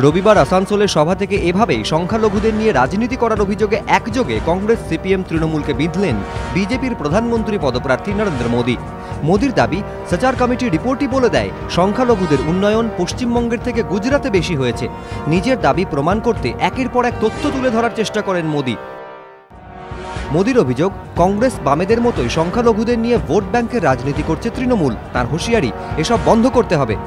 রবিবার আসানসোলের সভা থেকে এভাবেই সংখ্যালঘুদের নিয়ে রাজনীতি করার অভিযোগে একযোগে কংগ্রেস, সিপিএম, তৃণমূলকে বিঁধলেন বিজেপির প্রধানমন্ত্রী পদপ্রার্থী নরেন্দ্র মোদী। মোদীর দাবি, সচার কমিটি রিপোর্টই বলে দেয় সংখ্যালঘুদের উন্নয়ন পশ্চিমবঙ্গের থেকে গুজরাতে বেশি হয়েছে। নিজের দাবি প্রমাণ করতে একের পর এক তথ্য তুলে ধরার চেষ্টা করেন মোদী। মোদীর অভিযোগ, কংগ্রেস বামেদের মতোই সংখ্যালঘুদের নিয়ে ভোট ব্যাংকের রাজনীতি করছে তৃণমূল। তার হুঁশিয়ারি, এসব বন্ধ করতে হবে।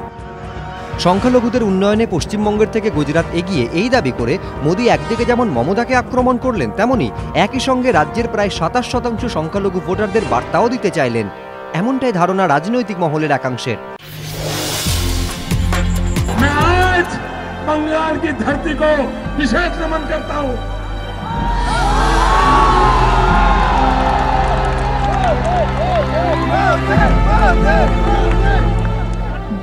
সংখ্যালঘুদের উন্নয়নে পশ্চিমবঙ্গের থেকে গুজরাট এগিয়ে এই দাবি করে মোদী একদিকে যেমন মমতাকে আক্রমণ করলেন, তেমনি একই সঙ্গে রাজ্যের প্রায় 27% সংখ্যালঘু ভোটারদের বার্তাও দিতে চাইলেন। এমনটাই ধারণা রাজনৈতিক মহলের একাংশের। बंगाल की धरती को विशेष नमन करता हूं।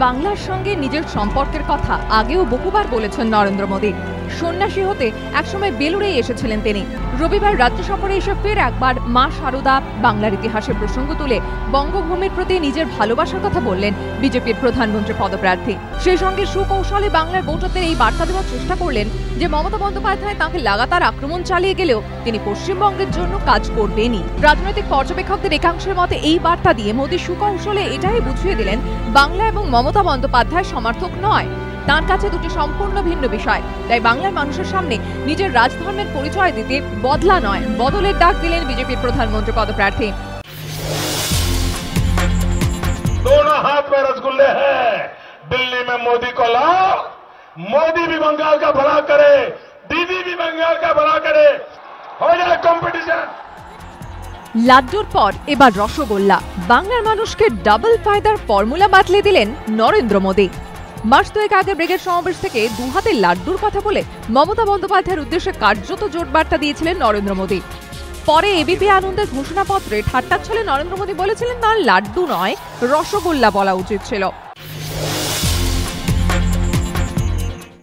বাংলার সঙ্গে নিজের সম্পর্কের কথা আগেও বহুবার বলেছেন নরেন্দ্র মোদী। সন্ন্যাসী হতে একসময় বেলুড়েই এসেছিলেন তিনি। রবিবার রাজ্য সফরে এসে ফের একবার মা শারদা, বাংলার ইতিহাসের প্রসঙ্গ তুলে বঙ্গভূমির প্রতি নিজের ভালোবাসার কথা বললেন বিজেপির প্রধানমন্ত্রী পদপ্রার্থী। সেই সঙ্গে সুকৌশলে বাংলার ভোটারদের এই বার্তা দেওয়ার চেষ্টা করলেন যে মমতা বন্দ্যোপাধ্যায় তাঁকে লাগাতার আক্রমণ চালিয়ে গেলেও তিনি পশ্চিমবঙ্গের জন্য কাজ করবেনই। রাজনৈতিক পর্যবেক্ষকদের একাংশের মতে এই বার্তা দিয়ে মোদী সুকৌশলে এটাই বুঝিয়ে দিলেন বাংলা এবং মমতা বন্দ্যোপাধ্যায় সমর্থক নয়। তার কাছে দুটি সম্পূর্ণ ভিন্ন বিষয়। তাই বাংলার মানুষের সামনে নিজের রাজধর্মের পরিচয় দিতে বদলা নয়, বদলের ডাক দিলেন বিজেপির প্রধানমন্ত্রী পদপ্রার্থী। दोनों हाथ में रसगुल्ले हैं। दिल्ली में मोदी को लाओ, मोदी भी बंगाल का भला करे, दीदी भी बंगाल का भला करे, हो जाए कॉम्पिटिशन। লাড্ডুর পর এবার রসগোল্লা। বাংলার মানুষকে ডাবল ফায়দার ফর্মুলা বাতলে দিলেন নরেন্দ্র মোদী। মাস দুয়েক আগে ব্রিগেড সমাবেশ থেকে দুহাতে লাড্ডুর কথা বলে মমতা বন্দ্যোপাধ্যায়ের উদ্দেশ্যে কার্যত জোট বার্তা দিয়েছিলেন নরেন্দ্র মোদী। পরে এবিপি আনন্দের ঘোষণাপত্রে ঠাট্টার ছলে নরেন্দ্র মোদী বলেছিলেন তার লাড্ডু নয়, রসগোল্লা বলা উচিত ছিল।